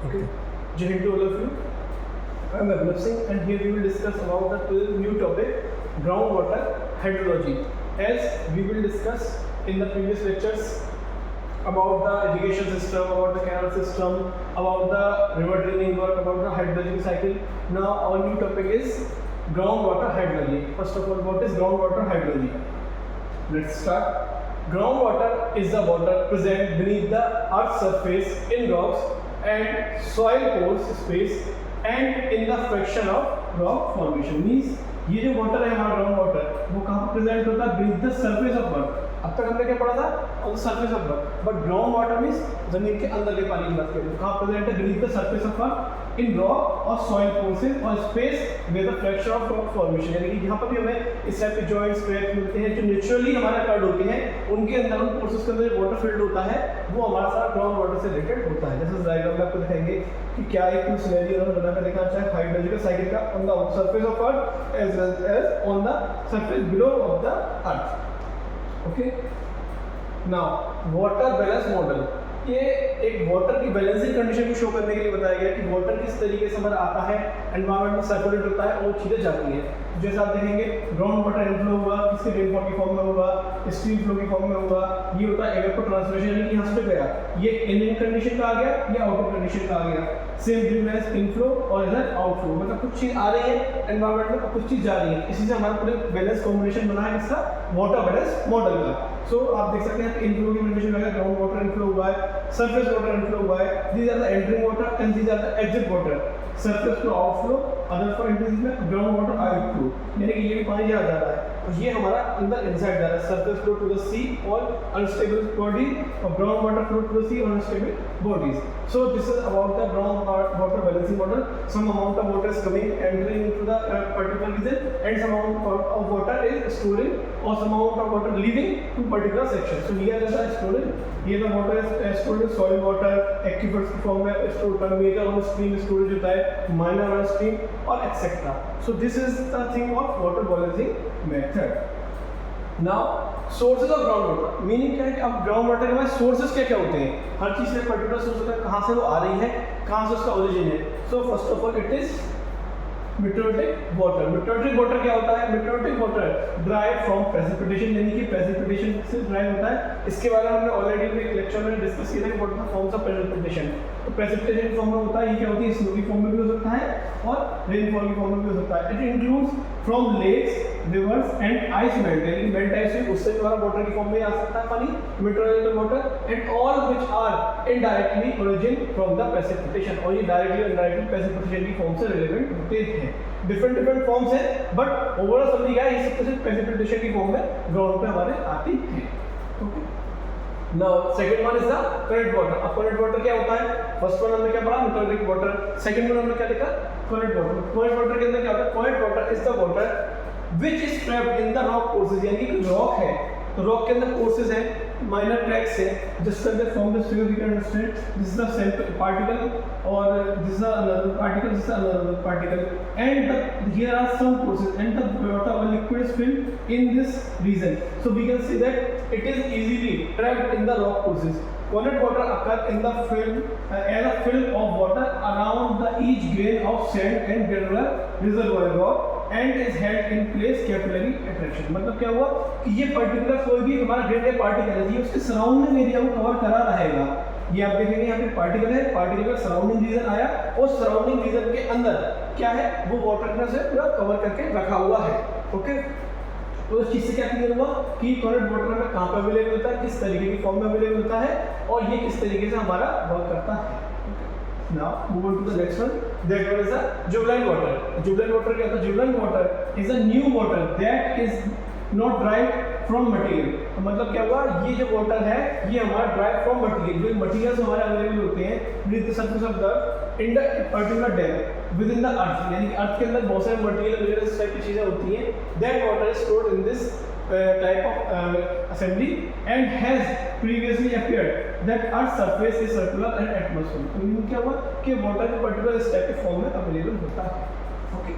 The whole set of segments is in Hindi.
Okay. Jai Hind to all of you. I am Abhinav Singh and here we will discuss about the new topic groundwater hydrology. As we will discuss in the previous lectures about the irrigation system, about the canal system, about the river draining work, about the hydrological cycle. Now our new topic is groundwater hydrology. First of all, what is groundwater hydrology? Let's start. Groundwater is the water present beneath the earth's surface in rocks and soil pores space and in the fraction of rock formation. Means ये जो वाटर है हमारा ग्राउंड वाटर वो कहाँ पर प्रेजेंट होता है? बीनीथ द सरफेस ऑफ अर्थ. अब तक हमने क्या पढ़ा था? On the surface of earth. But ground water means जमीन के अंदर के पानी की बात करें तो कहाँ प्रेजेंट है? Beneath the surface of earth in rock और सॉइल पोर्सेस और space with the fracture of rock formation. यानी कि यहाँ पर भी हमें इस टाइप के जॉइंट्स क्रैक मिलते हैं जो नेचुरली हमारे अकर्ड होते हैं. उनके अंदर उन पोर्सेस के अंदर वाटर फील्ड होता है वो हमारा सारा ग्राउंड वाटर से रिलेटेड होता है. जैसे डायग्राम में आपको दिखाएंगे कि क्या एक सिनेरियो उन्होंने बनाकर दिखाना चाहे हाइड्रोलॉजिकल साइकिल का on the surface of earth as well as on the surface below of the earth. Okay. Now water balance model, ये एक वाटर की बैलेंसिंग कंडीशन को शो करने के लिए बताया गया कि वाटर किस तरीके से हमारा आता है एनवायरनमेंट में सर्कुलेट होता है और चीज़ें जाती हैं. जैसे आप देखेंगे ग्राउंड वाटर इनफ्लो हुआ किसके रेनफॉल की फॉर्म में हुआ, स्ट्रीम फ्लो की फॉर्म में हुआ. ये होता है इवेपोरेटिव ट्रांसपिरेशन यानी कि यहाँ से गया ये इनइन कंडीशन का आ गया या आउटपुट कंडीशन का आ गया. सेम ड्यूरिंग एज इनफ्लो और इधर आउटफ्लो. मतलब कुछ चीज़ आ रही है एनवायरनमेंट में और कुछ चीज़ जा रही है. इसी से हमारा पूरे बैलेंस कॉम्बिनेशन बना है इसका वाटर बैलेंस मॉडल का. सो आप देख सकते हैं इनफ्लो की कंडीशन में ग्राउंड वाटर इनफ्लो हुआ है, सरफेस वाटर इनफ्लो हुआ है. These are the entering water and these are the exit water. Surface flow outflow, other for increase में ग्राउंड वाटर आउटफ्लो. यानी कि ये भी पानी जा रहा है और ये हमारा अंदर इनसाइड जा रहा है. Surface flow to the sea और अनस्टेबल बॉडी और ground water flow to the sea और unstable bodies. So this is about the ground water balancing model. Some amount of water is coming entering into the particular region and some amount of water is storing और some amount of water leaving to particular section. So here is the storage. ये the water is stored in soil water aquifers की फॉर्म में स्टोर होता है. मेजर ऑन स्ट्रीम स्टोरेज होता है, माइनर ऑन स्ट्रीम और etcetera. So this is the thing of water balancing method. Now sources of ground water meaning क्या है कि अब ग्राउंड वाटर के हमारे सोर्सेज क्या क्या होते हैं. हर चीज़ से पर्टिकुलर सोर्स होता है, कहाँ से वो आ रही है, कहाँ से उसका ओरिजिन है. So first of all it is meteoric water. Meteoric water क्या होता है? Meteoric water derived from precipitation यानी कि प्रेसिपिटेशन से ड्राइव होता है. इसके बारे में हमने ऑलरेडी एक लेक्चर में डिस्कस किया था कि what are the forms of precipitation. तो प्रेसिपिटेशन फॉर्म में होता है, ये क्या होती है? स्नो की फॉर्म में भी हो सकता है और रेनफॉल की फॉर्म में भी हो सकता है. It includes from lakes, rivers and ice melt यानी मेल्ट आइस से उससे भी हमारा वाटर की फॉर्म में आ सकता है पानी meteoric water. And all which are indirectly origin from the precipitation. और ये डायरेक्टली और इनडायरेक्टली प्रेसिपिटेशन की फॉर्म से रिलेवेंट होते हैं. डिफरेंट फॉर्म्स है बट ओवरऑल समझ गया ये सब कुछ प्रेसिपिटेशन की फॉर्म में ग्राउंड पे हमारे आती है. Okay. Now second one is the current water. अब करंट वाटर क्या होता है? फर्स्ट वन हमने क्या पढ़ा? मेटेओरिक वाटर. सेकंड वन हमने क्या देखा? Current water. करंट वाटर के अंदर क्या होता है? Current water is the water which is trapped in the rock courses. यानी कि रॉक है तो रॉक के अंदर कोर्सेज है, माइनर ट्रैक्स है जिसके अंदर from this figure we can understand this is the centre particle और this is another particle, this is another particle and here are some courses and the water और liquid is filled in this region. So we can see that it is easily trapped in the rock courses. Current water occur in the film as a film of water around the each grain of sand and granular reservoir rock and is held in place capillary attraction. मतलब क्या हुआ कि ये पर्टिकुलर कोई भी हमारा ग्रेन या पार्टिकल है ये उसके सराउंडिंग एरिया को कवर करा रहेगा. ये आप देखेंगे यहाँ पे पार्टिकल है, पार्टिकल का सराउंडिंग रीजन आया और सराउंडिंग रीजन के अंदर क्या है वो वाटर से पूरा कवर करके रखा हुआ है. ओके. तो इस चीज़ से क्या क्लियर हुआ कि करंट वाटर में कहाँ पर अवेलेबल होता है, किस तरीके की फॉर्म में अवेलेबल होता है और ये किस तरीके से हमारा वर्क करता है. Now move on to the next one. That one is the juvenile water. Juvenile water क्या होता है? Juvenile water is a new water that is not derived from material. तो मतलब क्या हुआ? ये जो वाटर है ये हमारा derived from material. जो मटीरियल्स हमारे अवेलेबल होते हैं beneath the surface of the earth in the particular depth within the earth. यानी कि अर्थ के अंदर बहुत सारे मटीरियल वगैरह इस टाइप की चीज़ें होती हैं. That water is stored in this type of assembly and has previously appeared that earth surface is circular and atmosphere. तो मीनिंग क्या हुआ कि वाटर के पर्टिकुलर इस टाइप के फॉर्म में अवेलेबल होता है. ओके.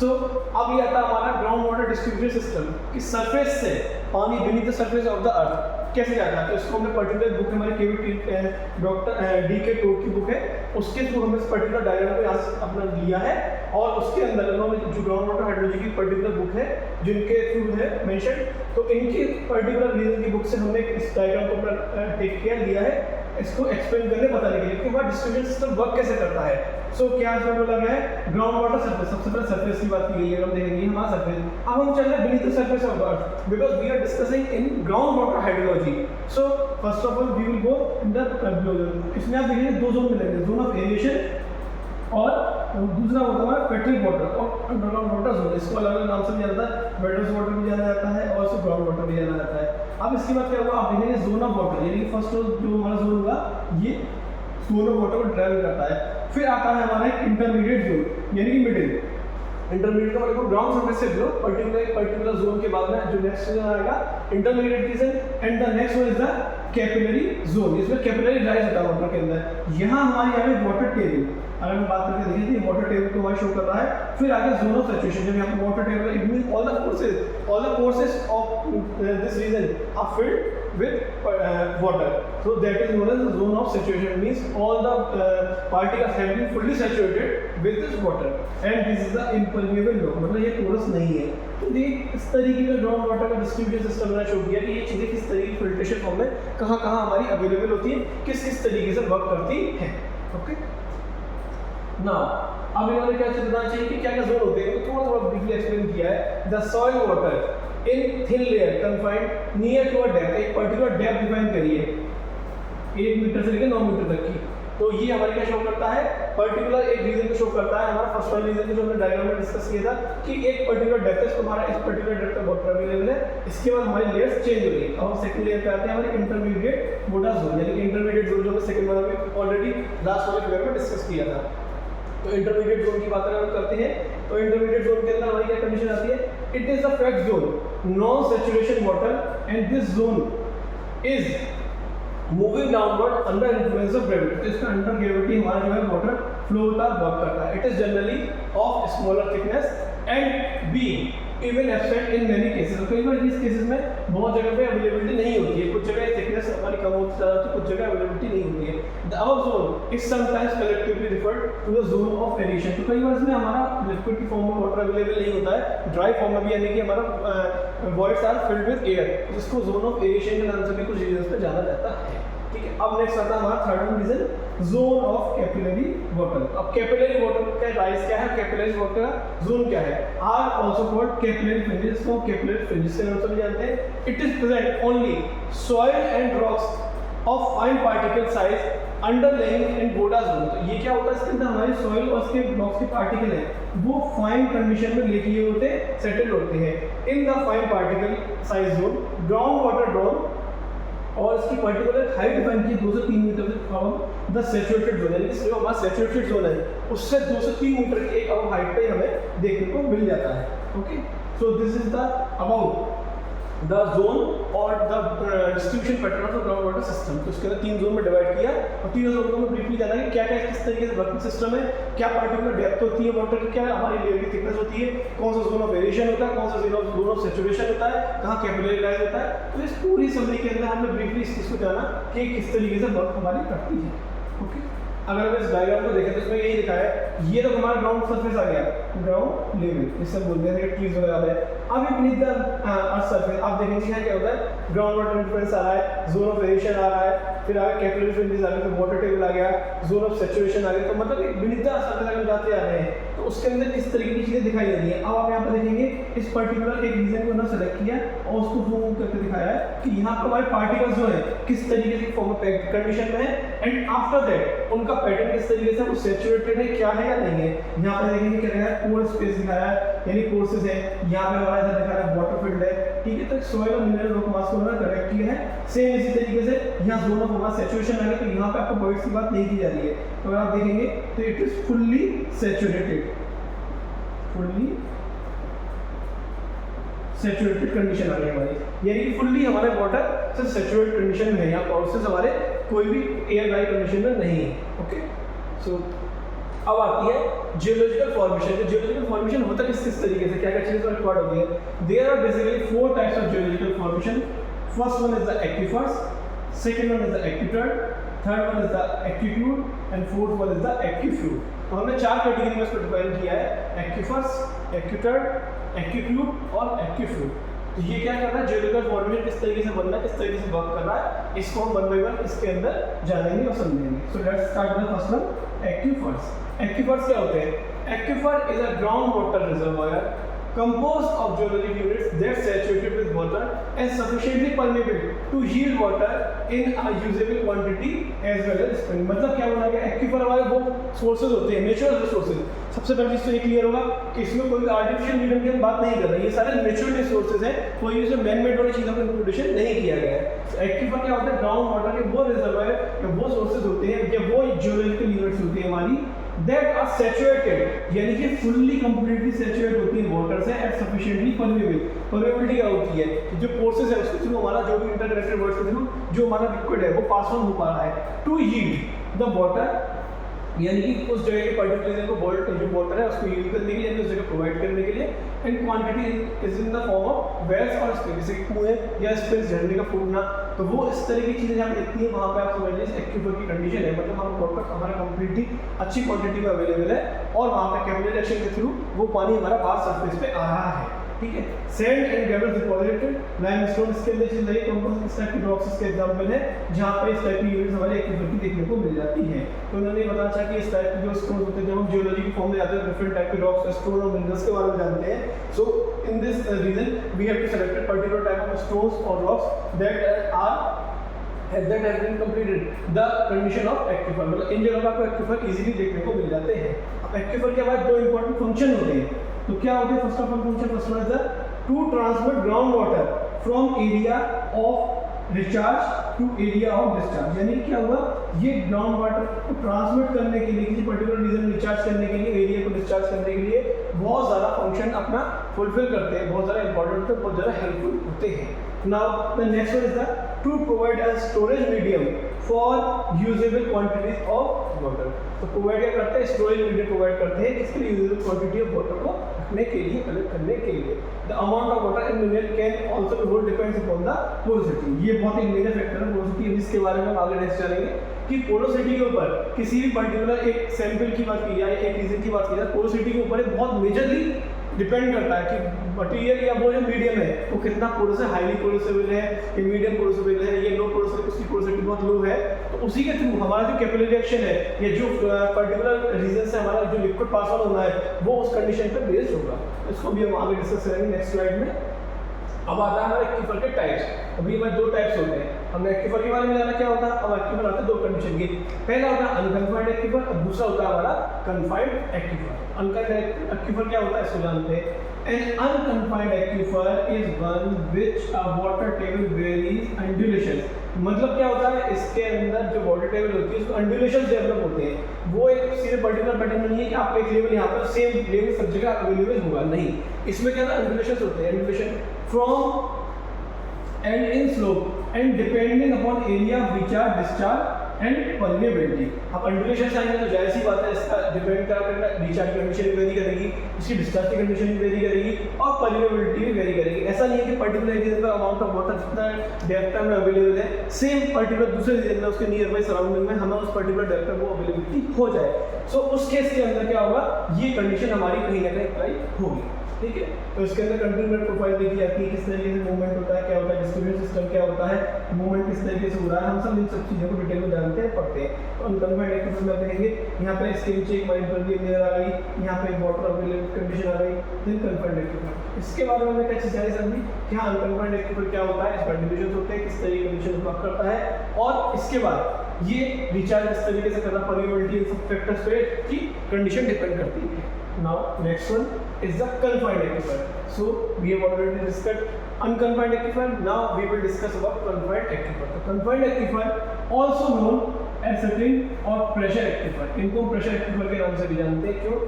सो अब ये आता है हमारा ग्राउंड वाटर डिस्ट्रीब्यूशन सिस्टम कि सरफेस से पानी beneath the surface of the अर्थ कैसे जाता है, तो इसको हमने पर्टिकुलर बुक हमारे केवी डॉक्टर डी.के. टोड की बुक है, उसके थ्रू हमने इस पर्टिकुलर डायग्राम को यहाँ से अपना लिया है, और उसके अंदर उन्होंने जो ग्राउंड वाटर हाइड्रोलॉजी की पर्टिकुलर बुक है जिनके थ्रू है मेंशन, तो इनकी पर्टिकुलर रीजन की बुक से हमने इस डायग्राम को अपना टेक केयर लिया है इसको एक्सप्लेन करने बताने के लिए कि हमारा डिस्ट्रीब्यूशन सिस्टम वर्क कैसे करता है। सो क्या इसमें बोला गया है ग्राउंड वाटर सरफेस, सबसे पहले सरफेस की बात की गई है, हम देखेंगे हमारा सरफेस। अब हम चल रहे हैं beneath the surface of earth because we are discussing in ground water hydrology. So first of all we will go in the zone. इसमें आप देखेंगे दो जोन मिलेंगे, जोन ऑफ एरिएशन और दूसरा होता है हमारा पेट्रिक वाटर और अंडरग्राउंड वाटर जोन। इसको अलग अलग नाम से भी जाना जाता है, वेटर्स वाटर भी जाना जाता है और इसको ग्राउंड वाटर भी जाना जाता है। अब इसके बाद क्या होगा, आप देखेंगे जोन ऑफ वाटर, यानी कि फर्स्ट जो हमारा जोन होगा ये जोन ऑफ वाटर को ट्रैवल करता है। फिर आता है हमारा एक इंटरमीडिएट जोन, यानी कि मिडिल। इंटरमीडिएट का मतलब ग्राउंड सरफेस से बिलो पर्टिकुलर जोन के बाद में जो नेक्स्ट जोन आएगा intermediate region, and the next one is the capillary zone. इसमें कैपिलरी राइज होता है वाटर के अंदर। यहाँ हमारे यहाँ पे वाटर टेबल, अगर हम बात करके देखें तो वाटर टेबल को हमारा शो कर रहा है। फिर आगे जोन ऑफ सैचुरेशन, जब यहाँ पे water table it means all the courses of this region are filled with water, so that is known as the zone of saturation, means all the particles have been fully saturated with this water and this is the impermeable law, मतलब ये porous नहीं है। तो ये इस तरीके का ग्राउंड वाटर का डिस्ट्रीब्यूशन सिस्टम मैंने शो किया कि ये चीज़ें किस तरीके की फिल्ट्रेशन फॉर्म में कहाँ हमारी अवेलेबल होती है, किस तरीके से वर्क करती है। ओके, नाउ अब इन्होंने क्या बताना चाहिए कि क्या क्या जोन होते हैं, तो थोड़ा ब्रीफली एक्सप्लेन किया है। The soil water in thin layer confined near to a depth, एक पर्टिकुलर डेप्थ डिफाइन करिए 1 मीटर से लेकर 9 मीटर तक की। तो ये हमारे क्या शो करता है, पर्टिकुलर एक रीजन को शो करता है। हमारा फर्स्ट वाला रीजन जो हमने डायग्राम में डिस्कस किया था कि एक पर्टिकुलर डेप्थ है, हमारा इस पर्टिकुलर डेप्थ का वाटर अवेलेबल है। इसके बाद हमारी लेयर्स चेंज हो रही है। अब हम सेकंड लेयर पे आते हैं, हमारे इंटरमीडिएट वाटर जोन, यानी कि इंटरमीडिएट जोन जो सेकंड वाला में ऑलरेडी लास्ट वाले फिगर में डिस्कस किया था। तो इंटरमीडिएट जोन की बात अगर हम करते हैं तो इंटरमीडिएट जोन के अंदर हमारी क्या कंडीशन आती है, it is the fate zone, non saturation water, and this zone is moving downward under influence of gravity. तो इसका अंडर ग्रेविटी हमारा जो है वाटर फ्लो होता है, वर्क करता है। It is generally of smaller thickness and be even absent in many cases. तो कई बार इस केसेस में बहुत जगह पे अवेलेबिलिटी नहीं होती है, कुछ जगह थिकनेस हमारी कम होती है तो कुछ जगह अवेलेबिलिटी नहीं होती है। The above zone is sometimes collectively referred to the zone of aeration. तो कई बार इसमें हमारा लिक्विड की फॉर्म में वाटर अवेलेबल नहीं होता है, ड्राई फॉर्म में भी, यानी कि हमारा voids are filled with air, जिसको जोन ऑफ एरिएशन के नाम से भी कुछ रीजन्स पे जाना जाता है। ठीक है, अब नेक्स्ट आता है हमारा third region, zone of capillary water. अब कैपिलरी वाटर का राइज क्या है, कैपिलरी वाटर का जोन क्या है, are also called capillary fringes. को कैपिलरी फ्रिंजेस के नाम से भी जानते हैं। It is present only soil and rocks of fine particle size underlying in बोडा जोन। तो ये क्या होता है, इसके अंदर हमारी सॉइल और उसके ब्लॉक्स के पार्टिकल हैं वो फाइन कंडीशन में लेके होते हैं, सेटल होते हैं in the fine particle size zone. Ground water drone और इसकी पर्टिकुलर हाइट डिफाइन की 2 से 3 metre from the saturated zone, यानी कि जो हमारा सैचुरेटेड जोन है उससे 2 से 3 मीटर की एक अब हाइट पे हमें देखने को मिल जाता है। Okay, so this is the about the zone और the distribution pattern of the ground water system. तो इसके अंदर 3 जोन में डिवाइड किया और 3 जोन को ब्रीफली जाना कि क्या क्या किस तरीके से वर्किंग सिस्टम है, क्या पर्टिकुलर डेप्थ होती है वाटर की, क्या हमारी लेयर की थिकनेस होती है, कौन सा जोन ऑफ वेरिएशन होता है, कौन सा जोन ऑफ सैचुरेशन होता है, कहाँ कैपिलरी राइज होता है। तो इस पूरी समरी के अंदर हमने ब्रीफली इस चीज़ को जाना कि किस तरीके से वर्क हमारी करती है। ओके, अगर हम इस डायग्राम को देखें तो इसमें यही लिखा है, ये तो हमारा ग्राउंड सरफेस आ गया, ग्राउंड लेवल जिससे बोलते हैं कि ट्रीज वगैरह है। अब ये बीनीथ द अर्थ सरफेस आप देखेंगे यहाँ क्या होता है, ग्राउंड वाटर इंफ्लुएंस आ रहा है, जोन ऑफ वेरिएशन आ रहा है, फिर आगे कैपिलरी फ्रिंजेस आ गए, फिर वाटर टेबल आ गया, जोन ऑफ सैचुरेशन आ गया। तो मतलब एक बीनीथ द अर्थ सरफेस अगर जाते आ रहे हैं तो उसके अंदर किस तरीके की चीज़ें दिखाई दे रही है। अब आप यहाँ पर देखेंगे इस पर्टिकुलर एक रीजन को ना सेलेक्ट किया और उसको जूम करके दिखाया है कि यहाँ पर हमारे पार्टिकल्स जो है किस तरीके से फॉर्म कंडीशन में है, एंड आफ्टर दैट उनका पैटर्न किस तरीके से वो सैचुरेटेड है, क्या है या नहीं है। यहाँ पर देखेंगे क्या दिखाया है, पोर स्पेस दिखाया है, यानी पोर्सेस है। यहाँ पे हमारा ऐसा दिखा रहा है वाटर फील्ड है। ठीक है, तो सॉइल और मिनरल रॉक मास को हमने करेक्ट किया है। सेम इसी तरीके से यहाँ जोन ऑफ हमारा सैचुरेशन आ गया, तो यहाँ पे आपको वर्ड्स की बात नहीं की जा रही है। तो अगर आप देखेंगे तो it is fully saturated, fully saturated condition आ गई हमारी, यानी कि फुल्ली हमारे वाटर से सैचुरेटेड कंडीशन में है। यहाँ प्रोसेस हमारे कोई भी एयर ड्राई कंडीशन में नहीं है। ओके, सो अब आती है जियोलॉजिकल फॉर्मेशन। तो जियोलॉजिकल फॉर्मेशन होता किस तरीके से, क्या क्या चीज़ें रिकॉर्ड होती है। There are basically 4 types of geological formation. First one is the aquifers, second one is the aquitard, third one is the aquiclude and fourth one is the aquifuge. तो हमने 4 कैटेगरी में इसको डिफाइन किया है, एक्विफर्स, एक्विटर्ड, एक्विट्यूड और एक्विफ्यूड। तो ये क्या कर रहा है, जियोलॉजिकल फॉर्मेशन किस तरीके से बनना है, किस तरीके से वर्क कर रहा है, इसको हम वन बाय वन इसके अंदर जानेंगे और समझेंगे। So let's start with first one, aquifers. Aquifers क्या होते हैं? Aquifer is a ground water reservoir composed of geologic units that saturated with water and sufficiently permeable to yield water in a usable quantity as well as spring। मतलब क्या बोला गया, एक्विफर हमारे वो सोर्सेज होते हैं, नेचुरल रिसोर्सेज। सबसे पहली चीज तो ये क्लियर होगा कि इसमें कोई आर्टिफिशियल मीडियम की हम बात नहीं कर रहे, ये सारे नेचुरल रिसोर्सेज हैं, कोई इसमें मैन मेड वाली चीज़ों का इंट्रोडक्शन नहीं किया गया है। एक्विफर क्या होता है, ग्राउंड वाटर के वो रिजर्वायर या वो सोर्सेज होते हैं या वो जियोलॉजिकल यूनिट्स होती है हमारी that are saturated, यानी कि fully completely saturate होती है वाटर से and sufficiently permeable। permeability क्या होती है कि जो फोर्सेस है उसके थ्रू हमारा जो भी इंटरकनेक्टेड वर्ड्स के थ्रू जो हमारा लिक्विड है वो पास ऑन हो पा रहा है टू yield the water, यानी कि उस जगह के पर्टिकुलर रीजन को जो वाटर है उसको यूज करने के लिए, उस जगह प्रोवाइड करने के लिए। And quantity is in the form of wells और स्प्रिंग, जैसे कुएं या स्प्रिंग्स झरने का फूटना, तो वो इस तरह की चीज़ें जहाँ दिखती है वहाँ पे आप समझ लीजिए एक्विफर की कंडीशन है, मतलब हम वाटर हमारा कंप्लीटली अच्छी क्वांटिटी में अवेलेबल है और वहाँ पे कैपिलरी एक्शन के थ्रू वो पानी हमारा बाहर सरफेस पे आ रहा है। ठीक है, sand and gravel deposited, limestone इसके अंदर चीज लगी, कंपोस्ट इस टाइप की रॉक्स इसके एग्जांपल है जहां पे इस टाइप की यूनिट्स हमारे एक्विफर की देखने को मिल जाती है। तो उन्होंने ये बताया था कि इस टाइप के जो स्टोन होते हैं, जब हम जियोलॉजी की फॉर्म में जाते हैं डिफरेंट टाइप के रॉक्स, स्टोन और मिनरल्स के बारे में जानते हैं। So in this region we have to select a particular type of stones और rocks that are that has been completed the condition of aquifer, मतलब इन जगह पर आपको एक्विफर इजीली देखने को मिल जाते हैं। अब एक्विफर के बाद दो इंपॉर्टेंट फंक्शन होते हैं, तो क्या होते हैं? First of all function first one is the to transmit ground water from area of recharge to area of discharge, यानी क्या हुआ, ये ग्राउंड वाटर को ट्रांसमिट करने के लिए, किसी पर्टिकुलर रीजन में रिचार्ज करने के लिए, एरिया को डिस्चार्ज करने के लिए बहुत ज़्यादा फंक्शन अपना फुलफिल करते हैं, बहुत ज़्यादा इंपॉर्टेंट होते हैं, बहुत ज़्यादा हेल्पफुल होते हैं। Now the next one is the to provide a storage medium for usable quantities of water। तो प्रोवाइड क्या करते हैं? स्टोरेज मीडियम प्रोवाइड करते हैं, किसके लिए? यूजेबल क्वांटिटी ऑफ वाटर को रखने के लिए, कलेक्ट करने के लिए। The amount of water in mineral can also be hold depends upon the porosity. ये बहुत एक मेजर फैक्टर है पोरोसिटी, जिसके बारे में हम आगे नेक्स्ट जानेंगे कि पोरोसिटी के ऊपर किसी भी पर्टिकुलर एक सैंपल की बात की जाए, एक रीजन की बात की जाए, पोरोसिटी के ऊपर बहुत मेजरली डिपेंड करता है कि मटेरियल या वो जो मीडियम है वो कितना पोरस है, हाईली पोरोसिबल है या मीडियम पोरोसिबल है, ये लो पोरोसिबल, उसकी पोरोसिटी बहुत लो है। तो उसी के थ्रू हमारा जो कैपिलरी रिएक्शन है या जो पर्टिकुलर रीजन से हमारा जो लिक्विड पास ऑन होना है वो उस कंडीशन पर बेस्ड होगा। इसको भी हम आगे डिस्कस करेंगे नेक्स्ट स्लाइड में। अब आता है हमारे एक्विफर के टाइप्स। अभी हमारे दो टाइप्स होते हैं, हमने एक्विफर के बारे में जाना क्या होता है। अब एक्विफर आते हैं दो कंडीशन की, पहला होता है अनकन्फाइंड एक्विफर और दूसरा होता है हमारा कन्फाइंड एक्विफर। अनकन्फाइंड एक्विफर क्या होता है इसको जानते हैं। An unconfined aquifer is one which a water table varies undulations। मतलब क्या होता है, इसके अंदर जो वाटर टेबल होती है उसको अंडुलेशंस डेवलप होते हैं। वो एक सीधे पर्टिकुलर पैटर्न नहीं है कि आपका एक लेवल यहाँ पर सेम लेवल सब जगह अवेलेबल होगा, नहीं। इसमें क्या होता है, अंडुलेशंस होते हैं, undulation from and in slope and depending upon area which are discharge and permeability. अब अंडुलेशन आएंगे तो जाहिर सी बात है इसका डिपेंड करेगा, डिस्चार्ज की कंडीशन भी वेरी करेगी, इसकी डिस्चार्ज की कंडीशन भी वेरी करेगी और परमेबिलिटी भी वेरी करेगी। ऐसा नहीं है कि पर्टिकुलर रीजन पर अमाउंट ऑफ वाटर जितना डेप्थ में अवेलेबल है सेम पर्टिकुलर दूसरे रीजन में उसके नियर बाई सराउंडिंग में हमें उस पर्टिकुलर डेप्थ में वो अवेलेबिलिटी हो जाए। सो उस केस के अंदर क्या होगा, ये कंडीशन हमारी कहीं ना कहीं अप्लाई होगी। ठीक है, तो इसके अंदर कंटिन्यूस प्रोफाइल देखी जाती है, किस तरीके से मूवमेंट होता है, क्या होता है, डिस्ट्रीब्यूशन सिस्टम क्या होता है, मूवमेंट किस तरीके से हो रहा है, हम सब इन सब चीज़ों को डिटेल में जानते हैं, पढ़ते हैं। तो अनकन्फाइंड एक्विफर में देखेंगे यहाँ पे इसके नीचे एक माइन पर भी लेयर आ गई, यहाँ पे वाटर अवेलेबल कंडीशन आ गई, देन कन्फाइंड एक्विफर। इसके बारे में क्या चीज़ है समझी, क्या अनकन्फाइंड एक्विफर क्या होता है, इसका डिविजन होते हैं, किस तरीके के कंडीशन वर्क करता है और इसके बाद ये रिचार्ज किस तरीके से करना, परमेबिलिटी, इन सब फैक्टर्स पे की कंडीशन डिपेंड करती है। Now next one is the confined aquifer. So we have already discussed unconfined aquifer. Now we will discuss about confined aquifer. The confined aquifer, also known as certain or pressure aquifer. इनको pressure aquifer के नाम से भी जानते हैं। क्यों?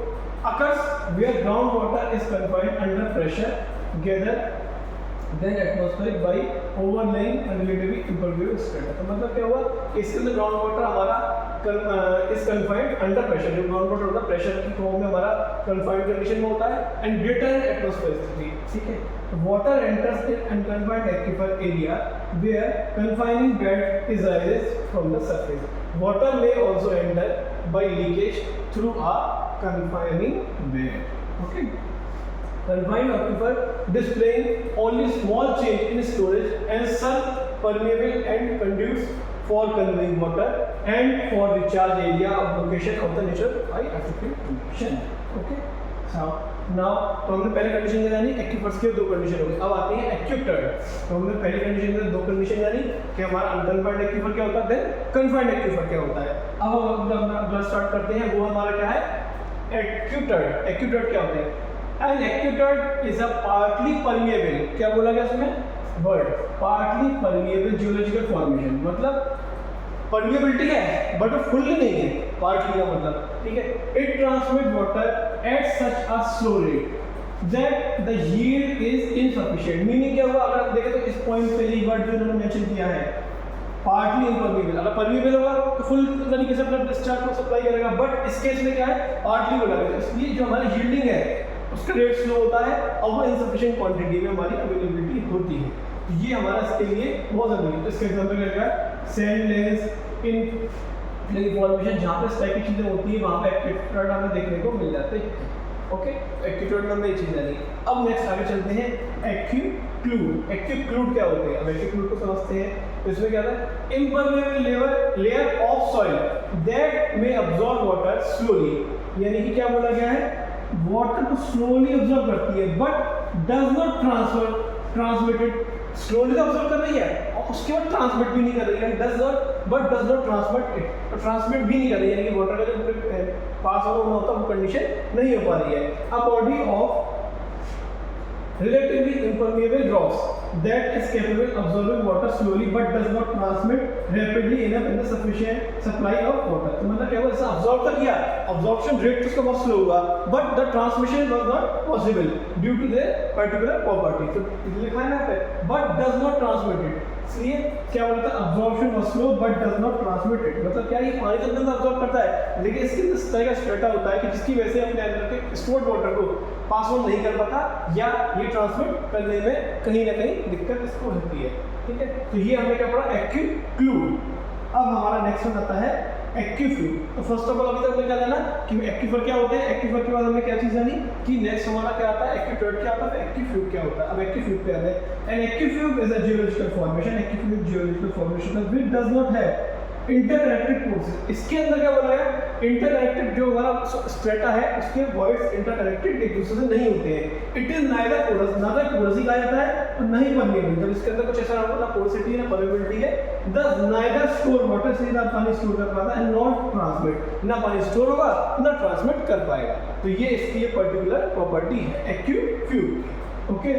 Occurs where ground water is confined under pressure, gather than atmospheric by overlying and relatively impervious strata. तो मतलब क्या हुआ, इसके अंदर ग्राउंड वाटर हमारा इज कन्फाइंड अंडर प्रेशर। जो ग्राउंड वाटर होता है प्रेशर की फॉर्म में हमारा कन्फाइंड कंडीशन में होता है एंड ग्रेटर एटमॉस्फेरिक, ठीक है। Water enters in unconfined aquifer area where confining bed is rises from the surface. Water may also enter by leakage through a confining bed. Okay. Confined aquifer displaying only small change in storage and sun permeable and conducive for conveying water and for recharge area of location of the natural by artificial condition. Okay. So now तो हमने पहले कंडीशन क्या जानी, एक्विफर्स के दो कंडीशन हो गए। अब आती है एक्विफर्ड। तो हमने पहली कंडीशन में दो कंडीशन जानी कि हमारा अनकन्फाइंड एक्विफर क्या होता है, देन कन्फाइंड एक्विफर क्या होता है। अब हम अपना स्टार्ट करते हैं। वो हमारा क्या है, एक्विफर्ड। एक्विफर्ड क्या होते हैं, an aquitard is a partly permeable, क्या बोला गया इसमें word, partly permeable geological formation. मतलब परमिएबिलिटी है बट फुल्ली नहीं है, पार्टली का मतलब, ठीक है। It transmit water at such a slow rate that the yield is insufficient. Meaning क्या हुआ, अगर आप देखें तो इस पॉइंट पे ये वर्ड जो इन्होंने मेंशन किया है पार्टली इम्परमिएबल। अगर परमिएबल होगा तो फुल तरीके से अपना डिस्चार्ज को सप्लाई करेगा, बट इस केस में क्या है, पार्टली बोला गया। इसलिए जो हमारी यील्डिंग है उसका रेट स्लो होता है और वो इनसफिशिएंट क्वांटिटी में हमारी अवेलेबिलिटी होती है। तो ये हमारा इसके लिए बहुत जरूरी है। तो इसका एग्जांपल क्या है, सैंड लेस इन फॉर्मेशन, जहाँ पे इस टाइप की चीजें होती है वहाँ पे एक्विफर्ड हमें देखने को मिल जाते हैं। ओके, एक्विफर्ड में ये चीजें नहीं। अब नेक्स्ट आगे चलते हैं, एक्विक्लूड। एक्विक्लूड क्या होते हैं, अब एक्विक्लूड को समझते हैं। तो इसमें क्या है, impermeable layer of soil that में अब्सॉर्ब वाटर स्लोली, यानी कि क्या बोला गया है, वाटर को स्लोली अब्सॉर्ब करती है but does not transmitted. Slowly तो अब्सॉर्ब कर रही है और उसके बाद ट्रांसमिट भी नहीं कर रही है, डज नॉट ट्रांसमिट इट, तो ट्रांसमिट भी नहीं कर रही है, यानी कि वाटर का जो पास होना होता है वो कंडीशन नहीं हो पा रही है। A body of relatively impermeable rocks that is capable of absorbing water slowly but does not transmit rapidly enough in the sufficient supply of water। तो मतलब क्या हुआ, ऐसा अब्सॉर्ब कर किया, अब्सॉर्प्शन रेट तो उसका बहुत स्लो हुआ but the transmission was not possible due to the particular property. तो लिखा है ना पे बट डज नॉट ट्रांसमिटेड, इसलिए क्या बोलता है, absorption was slow but does not transmitted. मतलब क्या, ये पानी तो अंदर अब्सॉर्ब करता है लेकिन इसके अंदर इस तरह का स्ट्रेटा होता है कि जिसकी वजह से अपने अंदर के स्टोर्ड वाटर को पास ऑन नहीं कर पाता या ये ट्रांसमिट करने में कहीं ना कहीं दिक्कत इसको होती है, ठीक है। तो ये हमने क्या पढ़ा, एक्विक्लूड। अब हमारा नेक्स्ट वन आता है एक्विफ्यूड। तो फर्स्ट ऑफ ऑल अभी तक हमने क्या जाना कि एक्विफर क्या होते हैं, एक्विफर के बाद हमने क्या चीज जानी कि नेक्स्ट हमारा क्या आता है, एक्विफर्ड क्या होता है, एक्विफ्यूड क्या होता है। अब एक्विफ्यूड पे आते हैं। An aquifuge is a geological formation, aquifuge geological formation which does not have interconnected pores. इसके अंदर क्या बोला है, इंटरकनेक्टेड जो हमारा स्ट्रेटा है उसके वॉइड्स इंटरकनेक्टेड एक दूसरे से नहीं होते हैं। इट इज नाइदर पोरस, ना तो पोरस ही कहा जाता है और ना ही परमेबल। जब इसके अंदर कुछ ऐसा ना पोरोसिटी है ना परमेबिलिटी है, दस नाइदर स्टोर वाटर, से ना पानी स्टोर कर पाता है, नॉट ट्रांसमिट, ना पानी स्टोर होगा ना ट्रांसमिट कर पाएगा। तो ये इसकी ये पर्टिकुलर प्रॉपर्टी है एक्विफ्यूड। ओके,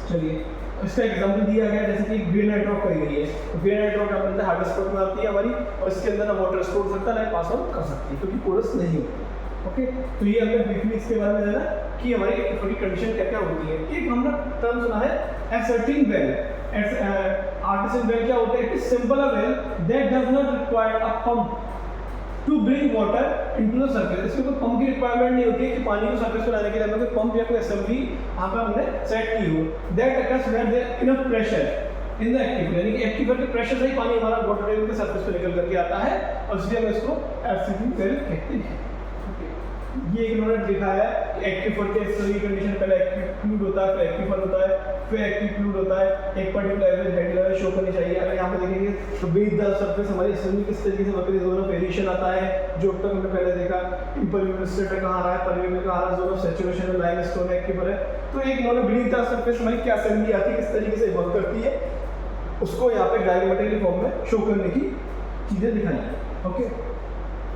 चलिए इसका एग्जांपल दिया गया जैसे कि ग्रेनाइट रॉक कही गई है। ग्रेनाइट रॉक क्या बनता है, हार्ड स्पॉट में आती है हमारी और इसके अंदर ना वाटर स्टोर कर सकता है ना पास ऑन कर सकती है क्योंकि पोरस नहीं होती। ओके, तो ये हमने ब्रीफली इसके बारे में जाना कि हमारी एक्विफर की कंडीशन क्या क्या होती है। एक हमने टर्म सुना है एसर्टिंग वेल। आर्टिसन वेल क्या होता है, it is simple a well that does not require a pump to bring water into the surface. इसमें कोई पंप की रिक्वायरमेंट नहीं होती है कि पानी को सरफेस पर लाने के लिए हमें कोई पंप या कोई असेंबली यहाँ पर हमने सेट की हो। That occurs where there enough pressure in the aquifer, यानी कि एक्विफर के प्रेशर से ही पानी हमारा वाटर टेबल के सरफेस पे निकल करके आता है और इसलिए हम इसको एसिडिक वेल कहते हैं। ये इन्होंने दिखाया है कि एक्विफर के सभी कंडीशन, पहले एक्विक्लूड होता है, फिर एक्विफर होता है, फिर एक्विक्लूड होता है, एक particular average head level show करनी चाहिए। अगर यहाँ पे देखेंगे तो बीच द सरफेस हमारी असेंबली किस तरीके से वर्क जोन ऑफ वेरिएशन आता है, जो अब तक हमने पहले देखा इम्परमेबल स्टेट कहाँ आ रहा है, परमेबल कहाँ आ रहा है, जोन ऑफ सैचुरेशन में लाइमस्टोन एक्विफर है। तो एक इन्होंने बीच द सरफेस हमारी क्या असेंबली आती है, किस तरीके से वर्क करती है, उसको यहाँ पे डायग्रामेटिकली फॉर्म में शो करने की चीजें दिखाई है। ओके,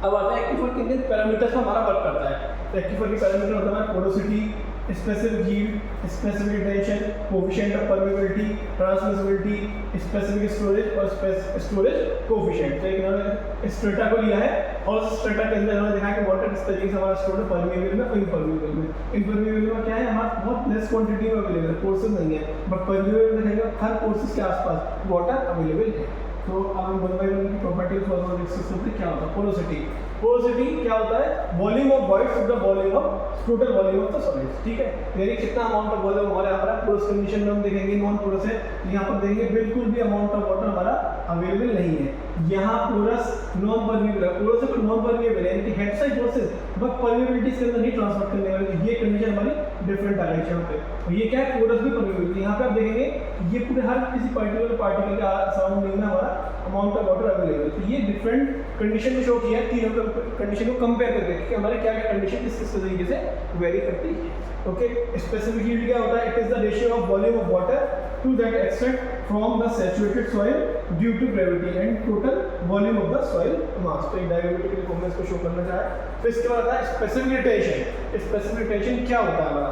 अब आता है एक्विफर कितने पैरामीटर्स में हमारा वर्क करता है। तो एक्विफर के पैरामीटर होता है porosity, specific yield, specific tension, coefficient of permeability, transmissibility, specific storage और स्टोरेज कोएफिशिएंट। तो इन्होंने स्ट्रेटा को लिया है और उस स्ट्रेटा के अंदर इन्होंने देखा कि वाटर किस तरीके से हमारा स्टोर है, परमिएबल में और इम्परमिएबल में। इम्परमिएबल में क्या है, हमारा बहुत लेस क्वांटिटी में अवेलेबल है, पोर्सेस नहीं है, बट परमिएबल में रहेगा हर पोर्सेस के आसपास वाटर अवेलेबल है। तो अब हम 1 by 1 की प्रॉपर्टी ऑफ सॉलिड डिस्कस करते हैं। क्या होता है पोरोसिटी? पोरोसिटी क्या होता है, volume of voids the volume of total volume of the solids, ठीक है। यानी कितना अमाउंट ऑफ वॉल्यूम हमारे यहाँ पर पोरस कंडीशन में हम देखेंगे, नॉन पोरस है, यहाँ पर देखेंगे बिल्कुल भी अमाउंट ऑफ वाटर हमारा अवेलेबल नहीं है। यहाँ पोरस नॉन परमिएबल है, पोरस है नॉन परमिएबल है, यानी कि head side forces but permeability इसके अंदर नहीं ट्रांसफर करने वाली, ये कंडीशन हमारी डिफरेंट आ गई है यहाँ पे। और ये क्या है, पोरस भी परमिएबल। यहाँ पे आप देखेंगे ये पूरे हर किसी पर्टिकुलर पार्टिकल के सराउंडिंग में हमारा अमाउंट ऑफ वाटर अवेलेबल। तो ये डिफरेंट कंडीशन में शो किया है, तीनों कंडीशन को कंपेयर करके कि हमारे क्या क्या कंडीशन किस तरीके से वेरी करती है। ओके, स्पेसिफिक हीट क्या होता है, it is the ratio of volume of water to that extent from the saturated soil due to gravity and total volume of the soil mass. तो एक डायग्रामेटिकली फॉर्म को शो करना चाह रहा है। फिर इसके बाद आता है स्पेसिफिक टेंशन। स्पेसिफिक टेंशन क्या होता है हमारा,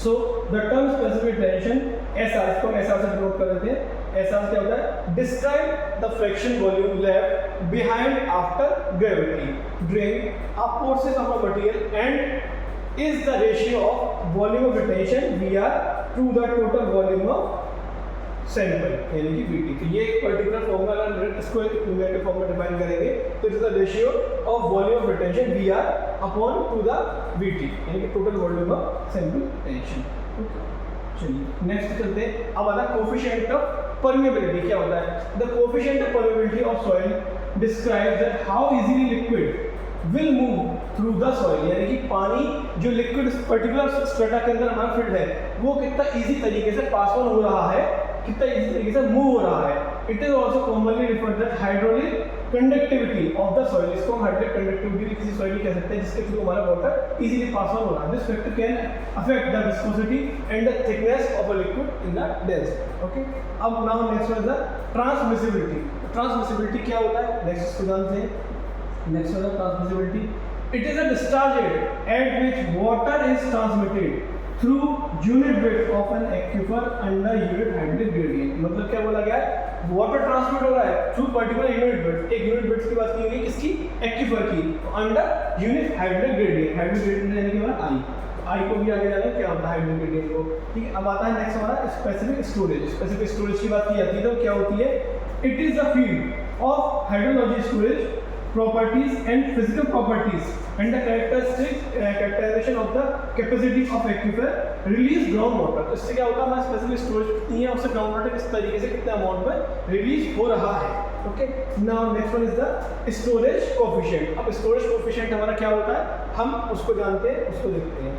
so the term specific tension SR, इसको एसआर से डिनोट कर देते हैं। एसआर क्या होता है, describe the friction volume left behind after gravity during a process of a material and is the ratio of volume of retention VR to the total volume of sample, यानी कि वीटी। तो ये एक पर्टिकुलर फॉर्मूला, अगर इसको एक न्यूमेरिकल फॉर्म में डिफाइन करेंगे तो it is the ratio of volume of retention VR upon two the VT, यानी कि total volume of sample tension. चलिए नेक्स्ट चलते हैं। अब आता है कोफिशिएंट ऑफ परमिएबिलिटी। क्या होता है, the coefficient of permeability of soil describes that how easily liquid will move through the soil, यानी कि पानी जो लिक्विड पर्टिकुलर स्ट्रेटा के अंदर हमारा फिल्ड है वो कितना इजी तरीके से पास ऑन हो रहा है, कितना इजी तरीके से मूव हो रहा है। It is also commonly referred that hydraulic conductivity of the soil, इसको हम हाइड्रोलिक कंडक्टिविटी भी किसी सॉइल की कह सकते हैं जिसके थ्रू हमारा वाटर इजीली पास ऑन हो रहा है। This factor can affect the viscosity and the thickness of a liquid in the density. Okay, अब now next is the transmissibility. Transmissibility क्या होता है, नेक्स्ट इसको जानते हैं। Next is the transmissibility. It is a discharge at which water is transmitted through unit width of an aquifer under unit hydraulic gradient। मतलब क्या बोला गया है, वाटर ट्रांसमिट हो रहा है थ्रू पर्टिकुलर यूनिट विड्थ। एक यूनिट विड्थ की बात की गई किसकी, एक्विफर की, under unit hydraulic gradient. Hydraulic gradient यानी कि हमारा आई, आई को भी आगे जाना क्या होता है हाइड्रोलिक ग्रेडियंट को, ठीक है। अब आता है नेक्स्ट हमारा स्पेसिफिक स्टोरेज। स्पेसिफिक स्टोरेज की बात की जाती है तो क्या होती है, it is the field of hydrology storage properties and physical properties and the characterization of the capacity of aquifer release ground water। तो इससे क्या होगा, हमारा स्पेसिफिक स्टोरेज कितनी है, उससे ग्राउंड वाटर किस तरीके से कितने अमाउंट में रिलीज हो रहा है। Okay, now next one is the storage coefficient. अब स्टोरेज कोफिशिएंट हमारा क्या होता है, हम उसको जानते हैं, उसको देखते हैं।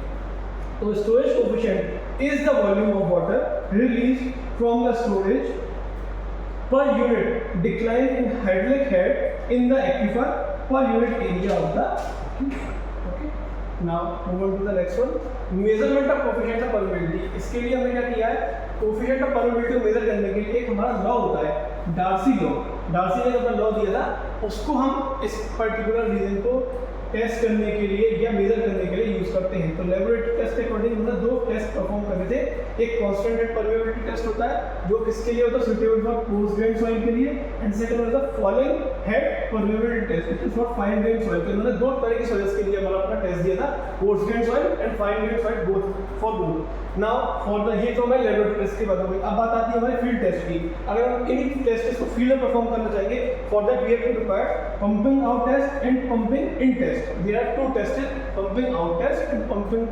तो storage coefficient is the volume of water release from the storage per unit decline in hydraulic head in the aquifer per unit area of the aquifer। Okay, now move on to the next one, measurement of coefficient of permeability। इसके लिए हमने क्या किया है, कोफिशिएंट ऑफ परमिएबिलिटी को मेजर करने के लिए एक हमारा लॉ होता है डार्सी लॉ। डार्सी ने अपना लॉ दिया था, उसको हम इस पर्टिकुलर रीजन को टेस्ट करने के लिए या मेजर करने के लिए यूज करते हैं। तो लेबोरेटरी टेस्ट के अकॉर्डिंग हमने दो टेस्ट परफॉर्म करे थे। एक कांस्टेंट परमिएबिलिटी टेस्ट होता है जो किसके लिए होता है, suitable for coarse grain soil के लिए, and second one is the falling head permeability test, it is for fine grain soil. तो इन्होंने दो तरह की सॉइल्स के लिए हमारा अपना टेस्ट दिया था, course grain soil and fine grain soil, both for both. Now for the ये तो हमारे लेबोरेटरी टेस्ट की बात हो गई। अब बात आती है हमारे फील्ड टेस्ट की। अगर हम इन्हीं टेस्ट को फील्ड में परफॉर्म करना चाहेंगे, for that we have to require pumping out test and pumping in test. There are two test, pumping out test and pumping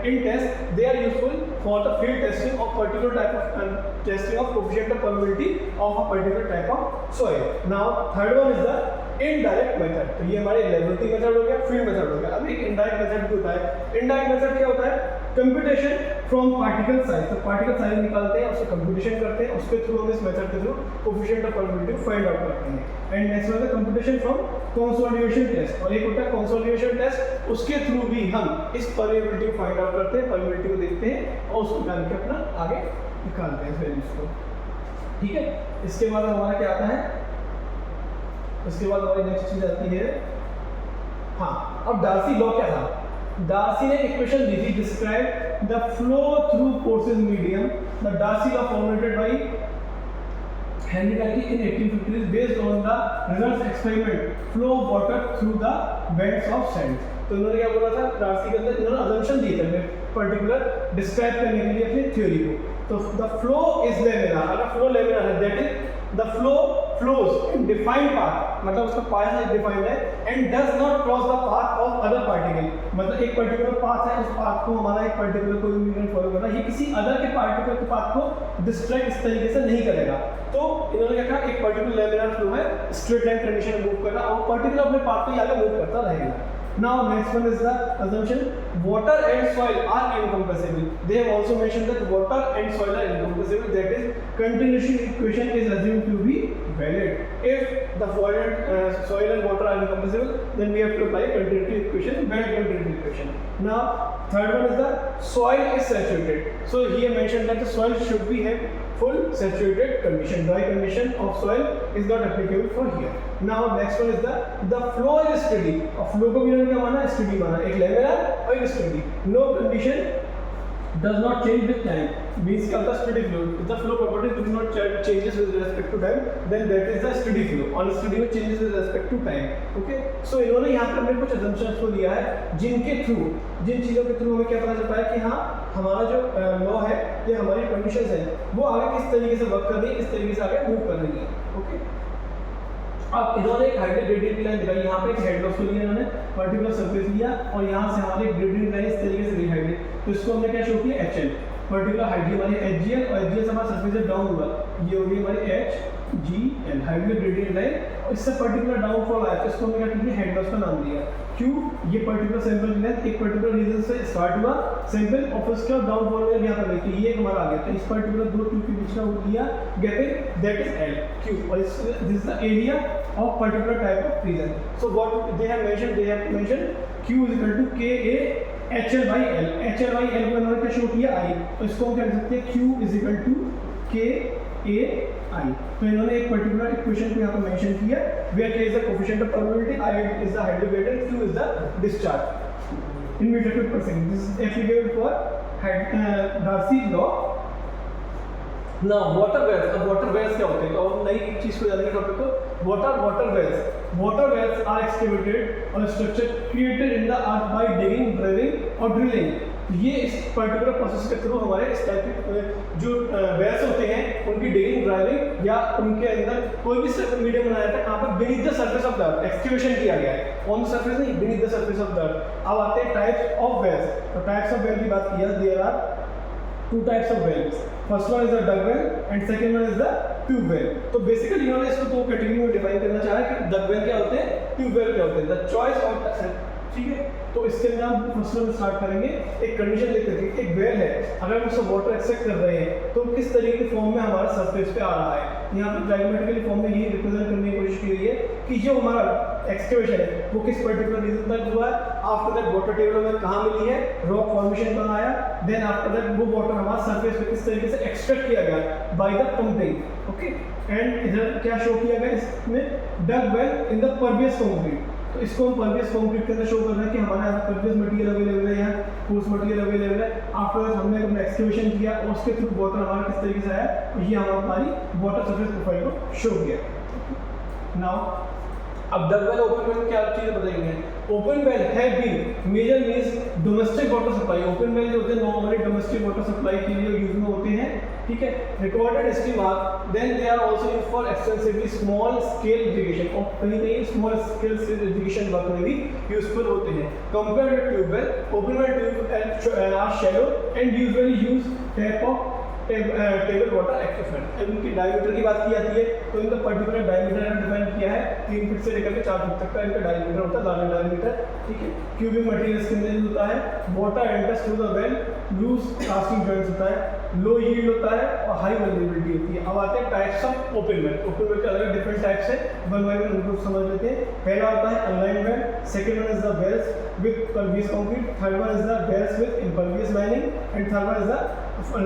in test. They are useful for the field testing of particular type of testing of coefficient of permeability of a particular type of soil. Now third one is the indirect method. तो ये हमारे लेबोरेटरी मेथड हो गया, फील्ड मेथड हो गया। अब एक इनडायरेक्ट मेथड भी होता है। इनडायरेक्ट मेथड क्या होता है, कंप्यूटेशन फ्रॉम पार्टिकल साइज। तो पार्टिकल साइज निकालते हैं, उससे कंप्यूटेशन करते हैं, उसके थ्रू हम इस मेथड के थ्रू कोफिशिएंट ऑफ परमिएबिलिटी को फाइंड आउट करते हैं। एंड नेक्स्ट होता है कंप्यूटेशन फ्रॉम कंसोलिडेशन टेस्ट, और एक होता है कंसोलिडेशन टेस्ट, उसके थ्रू भी हम इस परमिएबिलिटी को फाइंड आउट करते हैं, परमिएबिलिटी को देखते हैं और उसको जान के अपना आगे निकालते हैं वैल्यूज को, ठीक है। इसके बाद हमारा क्या आता है, उसके बाद हमारी नेक्स्ट चीज आती है, हाँ, अब डार्सी लॉ क्या था। डार्सी ने इक्वेशन दी थी, describe the flow through porous medium. The Darcy law formulated by Henry डायकी in 1850 based on the results experiment flow of water through the beds of sand। तो इन्होंने क्या बोला था, डार्सी के अंदर इन्होंने assumption दी थी पर्टिकुलर डिस्क्राइब करने के लिए अपनी थ्योरी को। तो द फ्लो इज लेमिनार, अगर फ्लो लेमिनार है that is the flow flows in defined path, मतलब उसका पाथ है डिफाइंड है, and does not cross the path of other particle, मतलब एक पर्टिकुलर पाथ है, उस पाथ को हमारा एक पर्टिकुलर कोई मीडियम फॉलो कर रहा है, ये किसी अदर के पार्टिकल के पाथ को डिस्ट्रैक्ट इस तरीके से नहीं करेगा। तो इन्होंने क्या कहा, एक पर्टिकुलर लेमिनार फ्लो है, स्ट्रेट लाइन कंडीशन में मूव कर रहा है और पर्टिकुलर अपने पाथ को आगे मूव करता रहेगा। Now next one is the assumption water and soil are incompressible। They have also mentioned that water and soil are incompressible, that is continuation equation is assumed to be valid। If the soil and water are incompressible, then we have to apply continuity equation, valid continuity equation। Now third one is the soil is saturated। So here mentioned that the soil should be have full saturated condition, dry condition of soil is not applicable for here। Now next one is the flow is steady। और flow को भी इन्होंने क्या माना, steady माना, एक laminar और एक steady, no condition does not change with time, means क्या होता है steady flow, if the flow property does not changes with respect to time, then that is the steady flow, और steady में changes with respect to time। okay, so इन्होंने यहाँ पर हमें कुछ assumptions को दिया है जिनके थ्रू, जिन चीज़ों के थ्रू हमें क्या पता चलता है कि हाँ हमारा जो लॉ है या हमारी कंडीशंस है वो आगे किस तरीके से वर्क कर रही है, किस तरीके से आगे मूव कर रही है। ओके, अब इन्होंने एक हाइड्रेट ग्रेडियंट की लाइन दिखाई, यहाँ पे एक हेड लॉस को लिया इन्होंने, पर्टिकुलर सरफेस लिया और यहाँ से हमारे ग्रेडियंट लाइन इस तरीके से रिहाइड्रेट, तो इसको हमने क्या शो किया, HL, पर्टिकुलर हाइड्री हमारी HGL और HGL से हमारा सरफेस डाउन हुआ, ये हो गई हमारी HGL हाइड्रेट ग्रेडियंट लाइन, और इससे पर्टिकुलर डाउनफॉल आया तो इसको हमने क्या किया, हेड लॉस का नाम दिया। क्यों, ये पर्टिकुलर सैंपल की लेंथ एक पर्टिकुलर रीजन से स्टार्ट हुआ सैंपल और फिर उसके बाद डाउनफॉल में यहाँ पर देखिए ये हमारा आ गया, तो इस पर्टिकुलर दो ट्यूब के बीच का वो दिया gapping, that is L Q, और this is the area of particular type of region। So what they have mentioned Q is equal to KA HL by L। HL by L को इन्होंने क्या शो किया, I, तो इसको हम क्या लिख सकते हैं, Q is equal to KA I। तो इन्होंने एक पर्टिकुलर इक्वेशन को यहाँ पर मेंशन किया, where K is the coefficient of permeability, I is the hydrograde and Q is the discharge in meter cube per second। This is applicable for Darcy's law। ना वाटर वेल्स, अब वाटर वेल्स क्या होते हैं, तो अब नई चीज को जानेंगे टॉपिक को, वाटर वेल्स आर एक्सकेवेटेड और structure created in the earth by digging, drilling और ड्रिलिंग। ये इस पर्टिकुलर प्रोसेस के थ्रू हमारे इस टाइप के जो वेल्स होते हैं उनकी डिगिंग, ड्रिलिंग या उनके अंदर कोई भी मीडियम बनाया था कहाँ पर, beneath the surface of the earth excavation किया गया है, ऑन द सरफेस नहीं, beneath the surface of the earth. अब आते हैं टाइप्स ऑफ वेल्स, तो टाइप्स ऑफ वेल की बात किया, there are two types of wells, first one is the dug well and second one is the tube well। तो बेसिकली इन्होंने इसको दो कैटेगरी में डिफाइन करना चाहा है कि डग वेल क्या होते हैं, ट्यूब वेल क्या होते हैं, द चॉइस ऑफ, ठीक है। तो इसके अंदर हम फर्स्ट वन स्टार्ट करेंगे, एक कंडीशन लेते हैं, एक वेल है, अगर हम उससे वाटर एक्सट्रैक्ट कर रहे हैं तो किस तरीके की फॉर्म में हमारा सरफेस पे आ रहा है। यहाँ पे ट्राइगोनोमेट्रिकली फॉर्म में ये रिप्रेजेंट करने की कोशिश की गई है कि जो हमारा एक्सकेवेशन है वो किस पर्टिकुलर रीजन तक हुआ है, आफ्टर दैट वाटर टेबल में कहाँ मिली है, रॉक फॉर्मेशन बनाया, देन आफ्टर दैट वो वाटर हमारा सरफेस पे किस तरीके से एक्सट्रैक्ट किया गया by the pumping. Okay, and इधर क्या शो किया गया इसमें, dug well in the pervious concrete. तो इसको हम परवियस कंक्रीट के अंदर शो कर रहे हैं कि हमारे यहाँ परवियस मटेरियल अवेलेबल है, यहाँ ठोस मटेरियल अवेलेबल है, आफ्टर दैट हमने अपना एक्सकेवेशन किया और उसके थ्रू वाटर हमारा किस तरीके से आया, तो ये हमारी वाटर सरफेस प्रोफाइल को शो किया। नाउ अब डग वेल ओपन वेल क्या चीजें बताएंगे, open well have been major means domestic water supply. Open well जो होते हैं नॉर्मली डोमेस्टिक वाटर सप्लाई के लिए यूज में होते हैं, ठीक है। Recorded history mark, then they are also used for extensively small scale irrigation, और कहीं कहीं स्मॉल स्केल इरिगेशन वर्क में भी यूजफुल होते हैं। Compared with tube well, open well tube are shallow and usually use type of table water aquifer. इनकी डायमीटर की बात की जाती है तो इनका पर्टिकुलर डायमीटर डिफाइन किया है 3 फीट से लेकर के 4 फीट तक का इनका डायमीटर होता है, लार्जर डायमीटर, ठीक है। क्यूबिक मटेरियल इसके अंदर होता है, water enters through the well, loose casting joints होता है, लो यील्ड होता है और हाई वल्नरेबिलिटी होती है। अब आते हैं types of open well. Open well के अलग डिफरेंट टाइप्स है, वन बाय वन उनको समझ लेते हैं। पहला होता है unlined well, second one is the wells with pervious concrete, third one is the wells with impervious lining and third one is the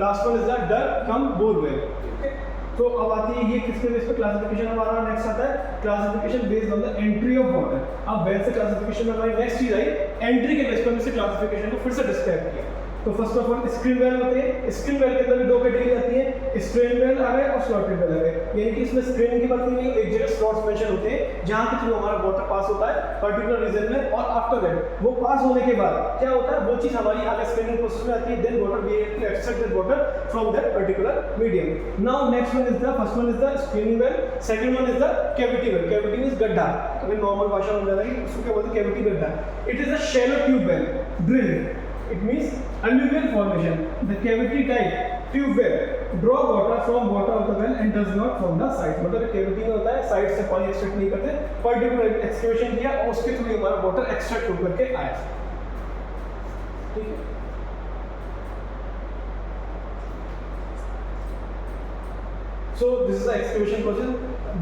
last one is the dug cum borewell. Okay, तो अब आती है ये किसके बेस पे क्लासिफिकेशन हमारा नेक्स्ट आता है, classification based on the entry of water. अब वेल से क्लासिफिकेशन में हमारी नेक्स्ट चीज आई एंट्री के बेस पर हमने क्लासिफिकेशन को फिर से डिस्क्राइब किया। तो first of all screen well होते हैं। स्क्रीन वेल के अंदर भी दो कैटेगरी आती है, स्ट्रेन वेल आ गए और स्लॉटेड वेल आ गए। यानी कि इसमें स्क्रीन की बात नहीं, एक जगह स्लॉट्स मेंशन होते हैं जहां के थ्रू हमारा वाटर पास होता है पर्टिकुलर रीजन में, और आफ्टर दैट वो पास होने के बाद क्या होता है, वो चीज हमारी आगे स्क्रीनिंग प्रोसेस में आती है। Then water we have to extract that water from that particular medium. Now next one is the first one is the screening well, second one is the cavity well. Cavity means गड्ढा, अगर नॉर्मल भाषा में बताएं उसको क्या बोलते हैं, कैविटी गड्ढा। It is a shallow tube well drill, it means alluvial formation. The cavity type tube well draw water from water of the well and does not from the side. मतलब कैविटी में होता है, साइड से पानी एक्सट्रैक्ट नहीं करते, पर्टिकुलर एक्सकेवेशन किया और उसके थ्रू हमारा वाटर एक्सट्रैक्ट होकर के आया। ठीक है, so this is the excavation process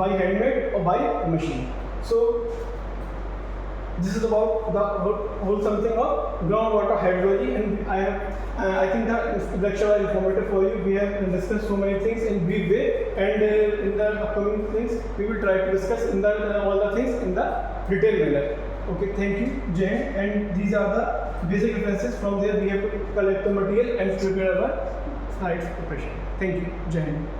by handmade or by machine. So this is about the whole something of groundwater hydrology, and I think the lecture was informative for you. We have discussed so many things in brief way, and in the upcoming things we will try to discuss in the all the things in the detailed manner. Okay, thank you, Jay. And these are the basic references. From there we have to collect the material and prepare our slides preparation. Thank you, Jay.